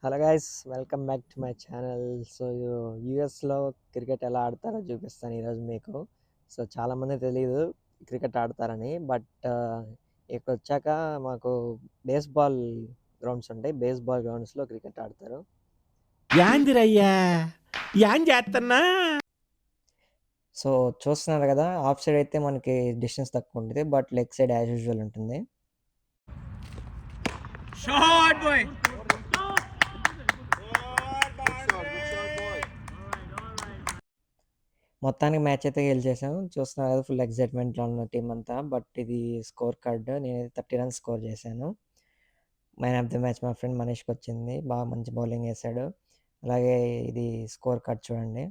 Hello guys, welcome back to my channel. So యూఎస్లో cricket ఎలా ఆడతారో చూపిస్తాను ఈరోజు మీకు. సో చాలామంది తెలియదు క్రికెట్ ఆడతారని, బట్ ఇక్కడ వచ్చాక మాకు బేస్బాల్ గ్రౌండ్స్ ఉంటాయి. బేస్బాల్ గ్రౌండ్స్లో క్రికెట్ ఆడతారు. యాందిరయ్యా యాన్ చేస్తున్నా. సో చూస్తున్నారు కదా, ఆఫ్ సైడ్ అయితే మనకి డిస్టెన్స్ తక్కువ ఉంటుంది, but leg side as usual ఉంటుంది. Shot boy. మొత్తానికి మ్యాచ్ అయితే గెలిచేసాం. చూస్తున్నారు కదా, ఫుల్ ఎక్సైట్మెంట్లో ఉన్న టీం అంతా. బట్ ఇది స్కోర్ కార్డ్, నేనైతే 30 రన్స్ స్కోర్ చేశాను. మ్యాన్ ఆఫ్ ది మ్యాచ్ మా ఫ్రెండ్ మనీష్కి వచ్చింది. బాగా మంచి బౌలింగ్ వేశాడు. అలాగే ఇది స్కోర్ కార్డ్ చూడండి.